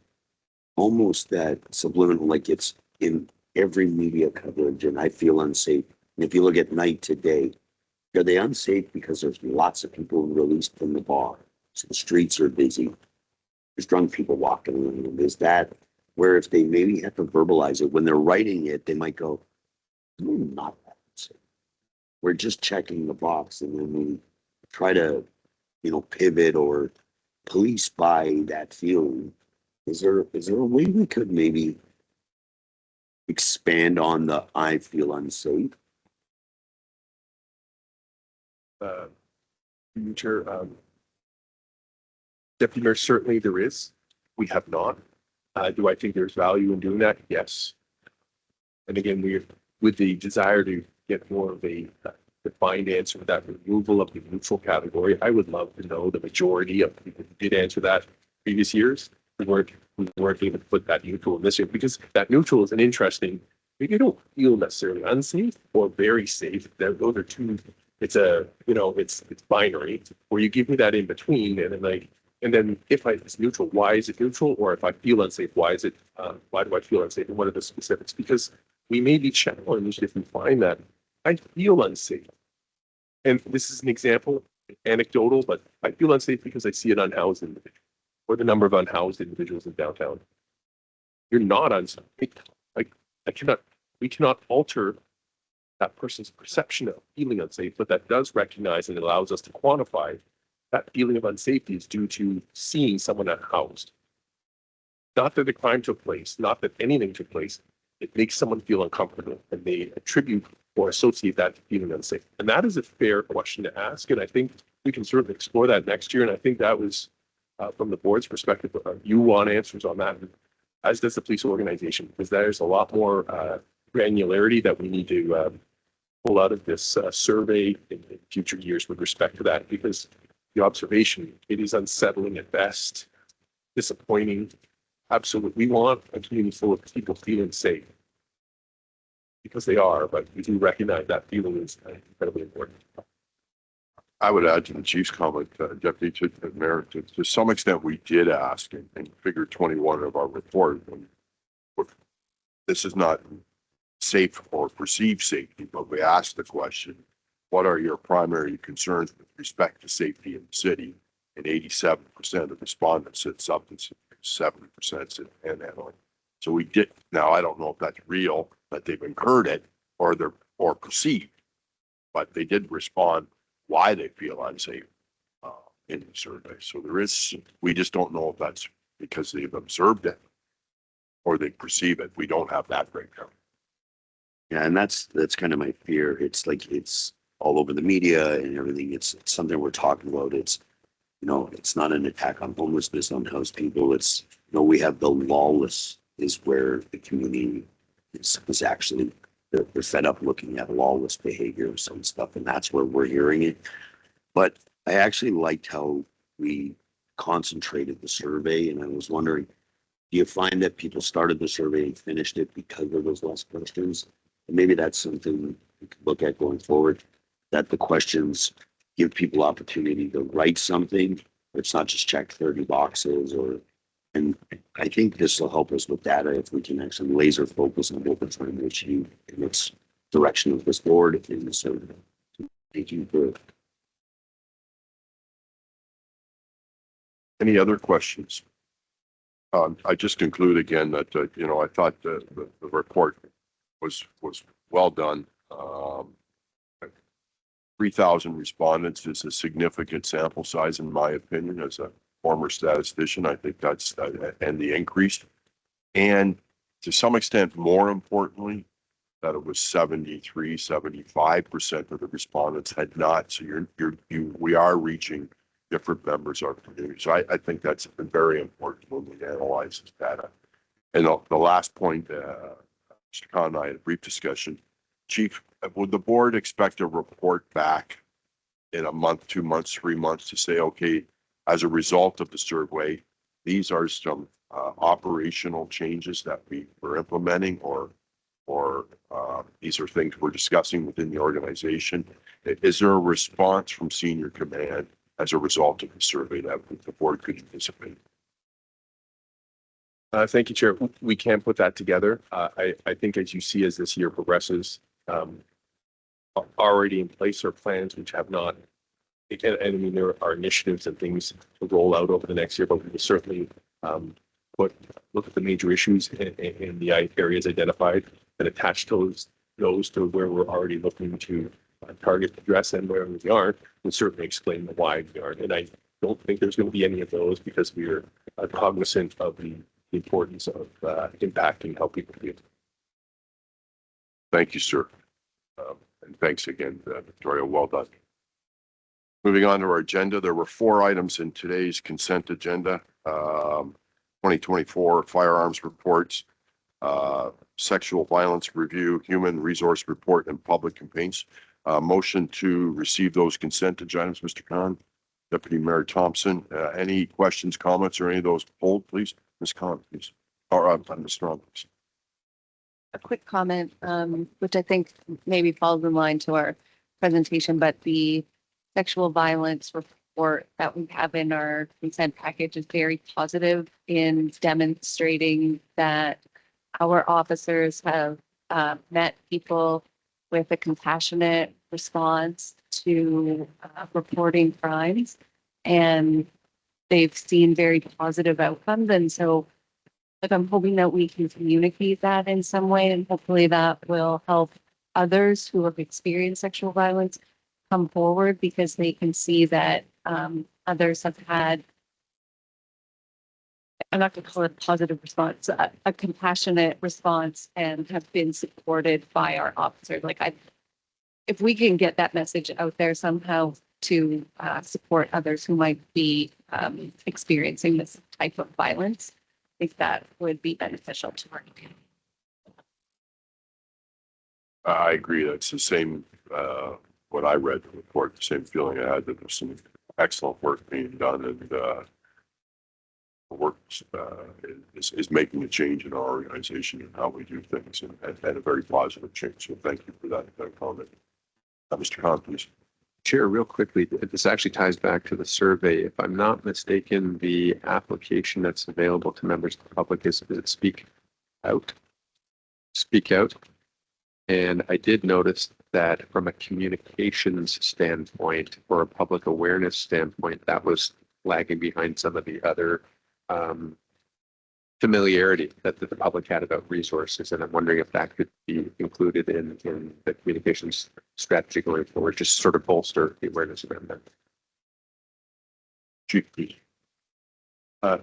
almost that subliminal, like it's in every media coverage, and I feel unsafe. And if you look at night to day, are they unsafe because there's lots of people released from the bar? So the streets are busy. There's drunk people walking around. Is that where if they maybe have to verbalize it when they're writing it, they might go, "No, not that unsafe. We're just checking the box," and then we try to, pivot or police by that feeling. Is there a way we could maybe expand on the I feel unsafe? Future, Deputy Mayor, certainly there is. We have not. Do I think there's value in doing that? Yes. And again, with the desire to get more of a defined answer with that removal of the neutral category, I would love to know the majority of people who did answer that previous years. We weren't able to put that neutral in this year because that neutral is an interesting, you don't feel necessarily unsafe or very safe. Those are two, it's binary where you give me that in between and then if it's neutral, why is it neutral? Or if I feel unsafe, why do I feel unsafe? And what are the specifics? Because we may be challenged if we find that I feel unsafe. And this is an example, anecdotal, but I feel unsafe because I see an unhoused individual or the number of unhoused individuals in downtown. You're not unsafe. We cannot alter that person's perception of feeling unsafe, but that does recognize and allows us to quantify that feeling of unsafety is due to seeing someone unhoused. Not that the crime took place, not that anything took place. It makes someone feel uncomfortable and they attribute or associate that to feeling unsafe. And that is a fair question to ask. And I think we can certainly explore that next year. And I think that was from the board's perspective, you want answers on that, as does the police organization, because there's a lot more granularity that we need to pull out of this survey in future years with respect to that, because the observation, it is unsettling at best, disappointing. Absolutely. We want a community full of people feeling safe because they are, but we do recognize that feeling is incredibly important. I would add to the chief's comment, Deputy Mayor, to some extent, we did ask in figure 21 of our report. This is not safe or perceived safety, but we asked the question, what are your primary concerns with respect to safety in the city? And 87% of respondents said substance abuse, 70% said panhandling. So we did. Now, I don't know if that's real, that they've incurred it or perceived, but they did respond why they feel unsafe in the survey. So we just don't know if that's because they've observed it or they perceive it. We don't have that breakdown. Yeah, and that's kind of my fear. It's like it's all over the media and everything. It's something we're talking about. It's it's not an attack on homelessness, on housed people. It's we have the lawless is where the community is actually they're fed up looking at lawless behaviors and stuff, and that's where we're hearing it. But I actually liked how we concentrated the survey, and I was wondering, do you find that people started the survey and finished it because there was less questions? And maybe that's something we could look at going forward, that the questions give people opportunity to write something. It's not just check 30 boxes and I think this will help us with data if we can actually laser focus on what we're trying to achieve in its direction of this board in the survey. Thank you for. Any other questions? I just conclude again that, I thought the report was well done. 3,000 respondents is a significant sample size, in my opinion, as a former statistician. I think that's, and the increase. And to some extent, more importantly, that it was 75% of the respondents had not. So we are reaching different members of our community. So I think that's very important when we analyze this data. And the last point Mr. Khan and I had a brief discussion. Chief, would the board expect a report back in a month, 2 months, 3 months to say, okay, as a result of the survey, these are some operational changes that we were implementing, or these are things we're discussing within the organization? Is there a response from senior command as a result of the survey that the board could anticipate? Thank you, Chair. We can put that together. I think as you see, as this year progresses, already in place are plans which have not, and I mean, there are initiatives and things to roll out over the next year, but we will certainly look at the major issues in the areas identified and attach those to where we're already looking to target, address, and where we aren't, and certainly explain the why we aren't. And I don't think there's going to be any of those, because we are cognizant of the importance of impacting how people feel. Thank you, sir. And thanks again, Victoria. Well done. Moving on to our agenda, there were 4 items in today's consent agenda. 2024 firearms reports, sexual violence review, human resource report, and public campaigns. Motion to receive those consent items, Mr. Khan. Deputy Mayor Thompson, any questions, comments, or any of those pulled, please? Ms. Khan, please. Or Ms. Strong, please. A quick comment, which I think maybe falls in line to our presentation, but the sexual violence report that we have in our consent package is very positive in demonstrating that our officers have met people with a compassionate response to reporting crimes, and they've seen very positive outcomes. And so, like, I'm hoping that we can communicate that in some way, and hopefully that will help others who have experienced sexual violence come forward, because they can see that others have had, I'm not going to call it a positive response, a compassionate response, and have been supported by our officers. Like, if we can get that message out there somehow to support others who might be experiencing this type of violence, I think that would be beneficial to our community. I agree. That's the same, what I read the report, the same feeling I had, that there's some excellent work being done, and the work is making a change in our organization and how we do things, and a very positive change. So thank you for that comment. Mr. Khan, please. Chair, real quickly, this actually ties back to the survey. If I'm not mistaken, the application that's available to members of the public is it Speak Out? Speak Out. And I did notice that from a communications standpoint or a public awareness standpoint, that was lagging behind some of the other familiarity that the public had about resources. And I'm wondering if that could be included in the communications strategy going forward, just sort of bolster the awareness around that. Chief, please.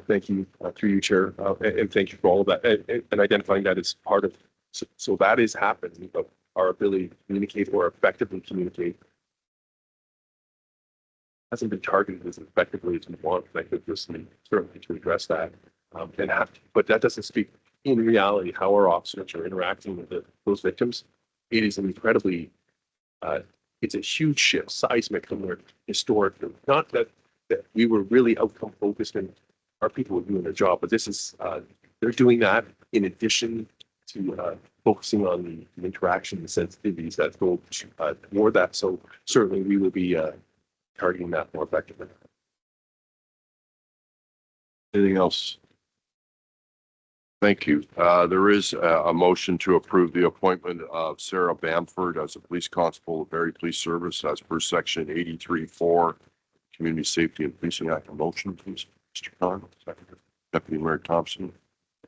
Thank you, through you, Chair, and thank you for all of that, and identifying that as part of, so that is happening, but our ability to communicate or effectively communicate hasn't been targeted as effectively as we want. I think this needs certainly to address that, but that doesn't speak in reality how our officers are interacting with those victims. It is an incredibly, it's a huge shift, seismic from where historically, not that we were really outcome focused and our people were doing their job, but this is, they're doing that in addition to focusing on the interaction and sensitivities that go toward that. So certainly we will be targeting that more effectively. Anything else? Thank you. There is a motion to approve the appointment of Sarah Bamford as a police constable of Barrie Police Service as per section 83(4) Community Safety and Policing Act. A motion, please, Mr. Khan. Deputy Mayor Thompson.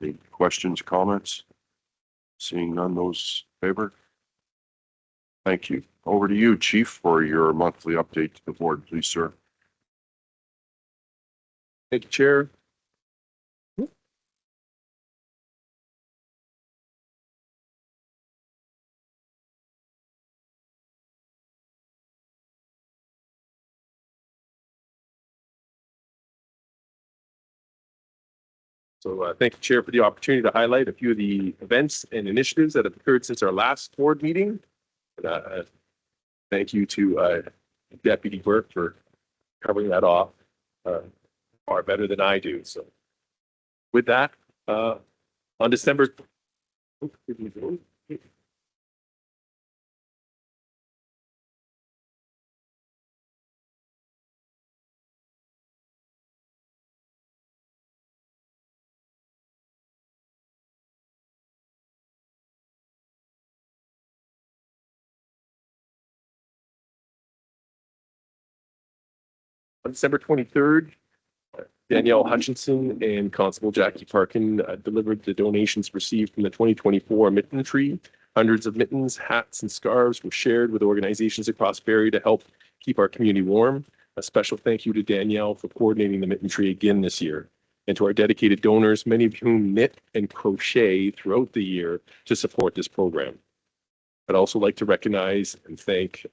Any questions, comments? Seeing none, those in favor? Thank you. Over to you, Chief, for your monthly update to the board, please, sir. Thank you, Chair. So thank you, Chair, for the opportunity to highlight a few of the events and initiatives that have occurred since our last board meeting. Thank you to Deputy Burke for covering that off far better than I do. So with that, on December. On December 23rd, Danielle Hutchinson and Constable Jackie Parkin delivered the donations received from the 2024 mitten tree. Hundreds of mittens, hats, and scarves were shared with organizations across Barrie to help keep our community warm. A special thank you to Danielle for coordinating the mitten tree again this year, and to our dedicated donors, many of whom knit and crochet throughout the year to support this program. I'd also like to recognize and thank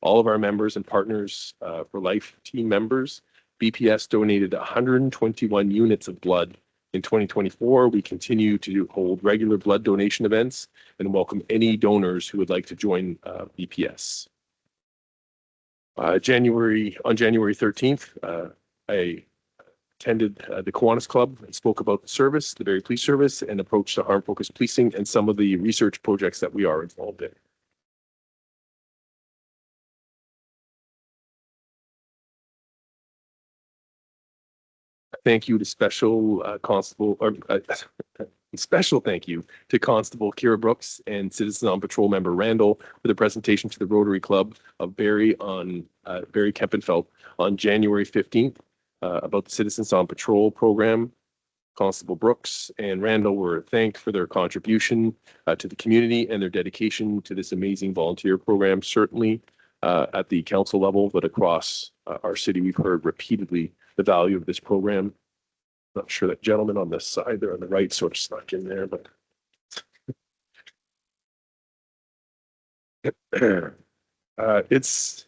all of our members and partners for life team members. BPS donated 121 units of blood. In 2024, we continue to hold regular blood donation events and welcome any donors who would like to join BPS. On January 13th, I attended the Kiwanis Club and spoke about the service, the Barrie Police Service, and approach to harm-focused policing and some of the research projects that we are involved in. Thank you to special thank you to Constable Kira Brooks and Citizen on Patrol member Randall for the presentation to the Rotary Club of Barrie on Barrie Kempenfeld on January 15th about the Citizens on Patrol program. Constable Brooks and Randall were thanked for their contribution to the community and their dedication to this amazing volunteer program, certainly at the council level, but across our city. We've heard repeatedly the value of this program. Not sure that gentleman on this side there on the right sort of snuck in there, but it's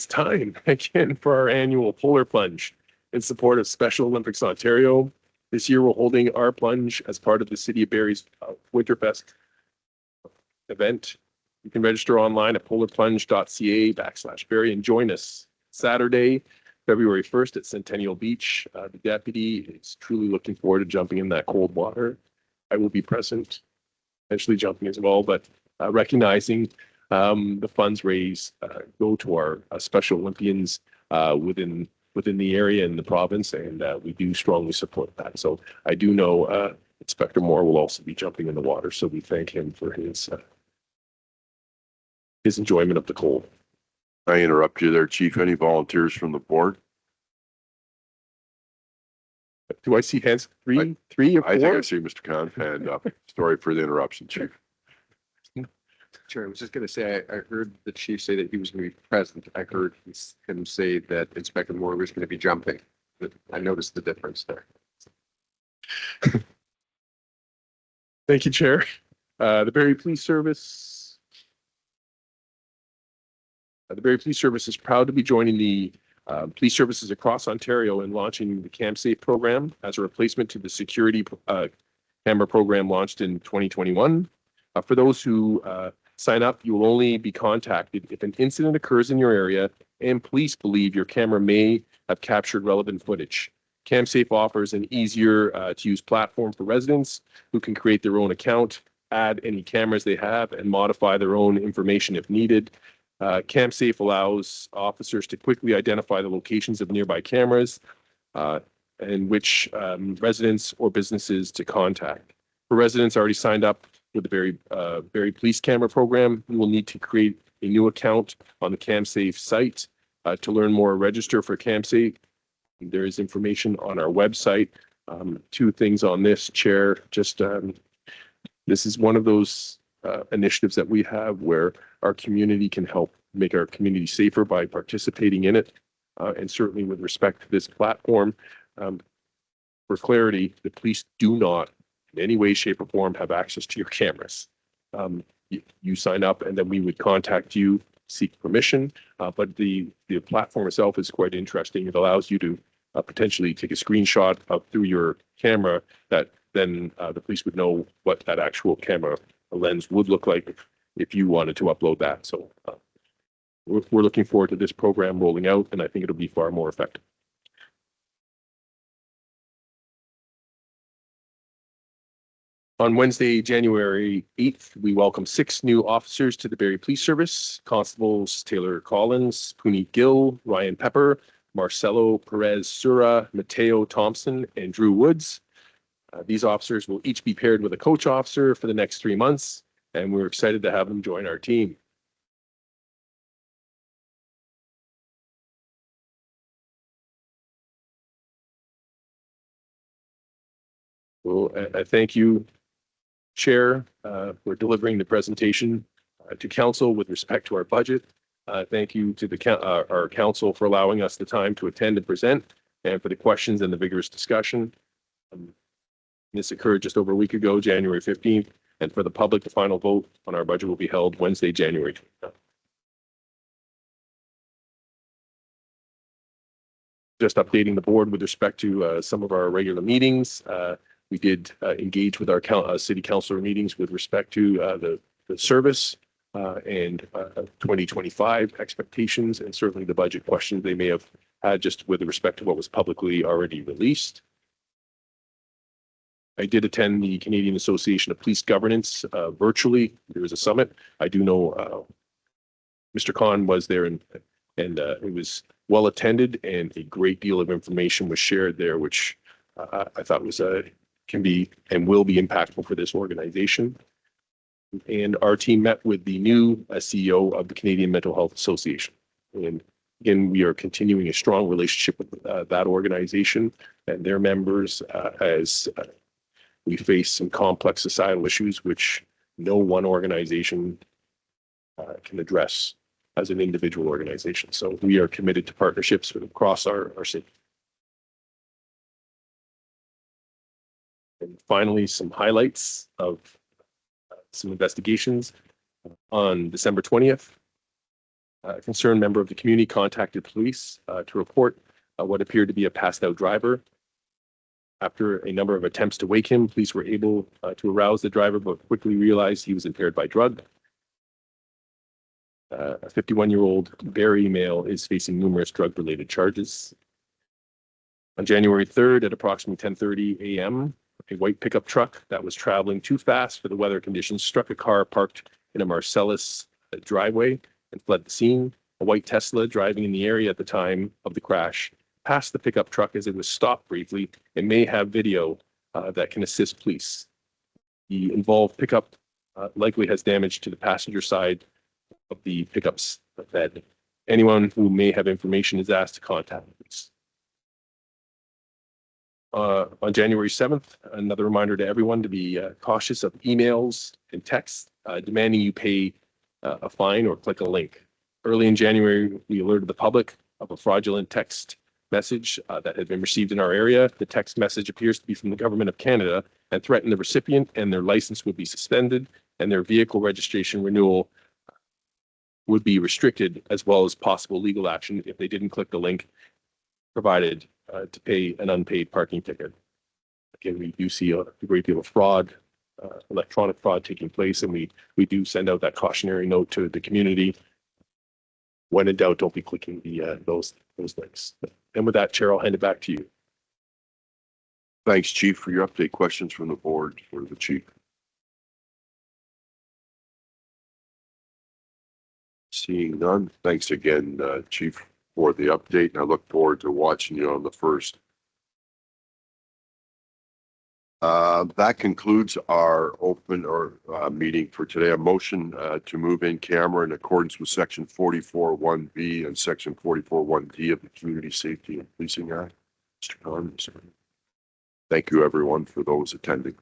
time again for our annual polar plunge in support of Special Olympics Ontario. This year we're holding our plunge as part of the City of Barrie's Winterfest event. You can register online at polarplunge.ca/Barrie and join us Saturday, February 1st at Centennial Beach. The deputy is truly looking forward to jumping in that cold water. I will be present, eventually jumping as well, but recognizing the funds raised go to our Special Olympians within the area and the province, and we do strongly support that. So I do know Inspector Moore will also be jumping in the water, so we thank him for his enjoyment of the cold. I interrupt you there, Chief. Any volunteers from the board? Do I see hands? Three or four? I think I see Mr. Khan hand up. Sorry for the interruption, Chief. Chair, I was just going to say, I heard the chief say that he was going to be present. I heard him say that Inspector Moore was going to be jumping. I noticed the difference there. Thank you, Chair. The Barrie Police Service. The Barrie Police Service is proud to be joining the police services across Ontario in launching the CamSafe program as a replacement to the security camera program launched in 2021. For those who sign up, you will only be contacted if an incident occurs in your area and police believe your camera may have captured relevant footage. CamSafe offers an easier to use platform for residents who can create their own account, add any cameras they have, and modify their own information if needed. CamSafe allows officers to quickly identify the locations of nearby cameras and which residents or businesses to contact. For residents already signed up with the Barrie Police Camera Program, you will need to create a new account on the CamSafe site. To learn more, register for CamSafe. There is information on our website. Two things on this, Chair. Just this is one of those initiatives that we have where our community can help make our community safer by participating in it. And certainly with respect to this platform, for clarity, the police do not in any way, shape, or form have access to your cameras. You sign up and then we would contact you, seek permission. But the platform itself is quite interesting. It allows you to potentially take a screenshot of through your camera, that then the police would know what that actual camera lens would look like if you wanted to upload that. So we're looking forward to this program rolling out, and I think it'll be far more effective. On Wednesday, January 8th, we welcome 6 new officers to the Barrie Police Service. Constables Taylor Collins, Puneet Gill, Ryan Pepper, Marcelo Perez Sura, Mateo Thompson, and Drew Woods. These officers will each be paired with a coach officer for the next 3 months, and we're excited to have them join our team. Well, I thank you, Chair, for delivering the presentation to Council with respect to our budget. Thank you to our Council for allowing us the time to attend and present, and for the questions and the vigorous discussion. This occurred just over a week ago, January 15th, and for the public, the final vote on our budget will be held Wednesday, January 29th. Just updating the board with respect to some of our regular meetings. We did engage with our city councilor meetings with respect to the service and 2025 expectations, and certainly the budget questions they may have had just with respect to what was publicly already released. I did attend the Canadian Association of Police Governance virtually. There was a summit. I do know Mr. Khan was there, and it was well attended, and a great deal of information was shared there, which I thought was can be and will be impactful for this organization. And our team met with the new CEO of the Canadian Mental Health Association. And again, we are continuing a strong relationship with that organization and their members as we face some complex societal issues which no one organization can address as an individual organization. So we are committed to partnerships across our city. And finally, some highlights of some investigations. On December 20th, a concerned member of the community contacted police to report what appeared to be a passed out driver. After a number of attempts to wake him, police were able to arouse the driver, but quickly realized he was impaired by drug. A 51-year-old Barrie male is facing numerous drug-related charges. On January 3rd at approximately 10:30 a.m., a white pickup truck that was traveling too fast for the weather conditions struck a car parked in a Marcellus driveway and fled the scene. A white Tesla driving in the area at the time of the crash passed the pickup truck as it was stopped briefly and may have video that can assist police. The involved pickup likely has damage to the passenger side of the pickup's bed. Anyone who may have information is asked to contact the police. On January 7th, another reminder to everyone to be cautious of emails and texts demanding you pay a fine or click a link. Early in January, we alerted the public of a fraudulent text message that had been received in our area. The text message appears to be from the Government of Canada and threatened the recipient, and their license would be suspended and their vehicle registration renewal would be restricted, as well as possible legal action if they didn't click the link provided to pay an unpaid parking ticket. Again, we do see a great deal of fraud, electronic fraud taking place, and we do send out that cautionary note to the community. When in doubt, don't be clicking those links. And with that, Chair, I'll hand it back to you. Thanks, Chief, for your update. Questions from the board for the Chief? Seeing none. Thanks again, Chief, for the update, and I look forward to watching you on the first. That concludes our open meeting for today. A motion to move in camera in accordance with Section 44(1)B and Section 44(1)D of the Community Safety and Policing Act. Mr. Khan, thank you, everyone, for those attending.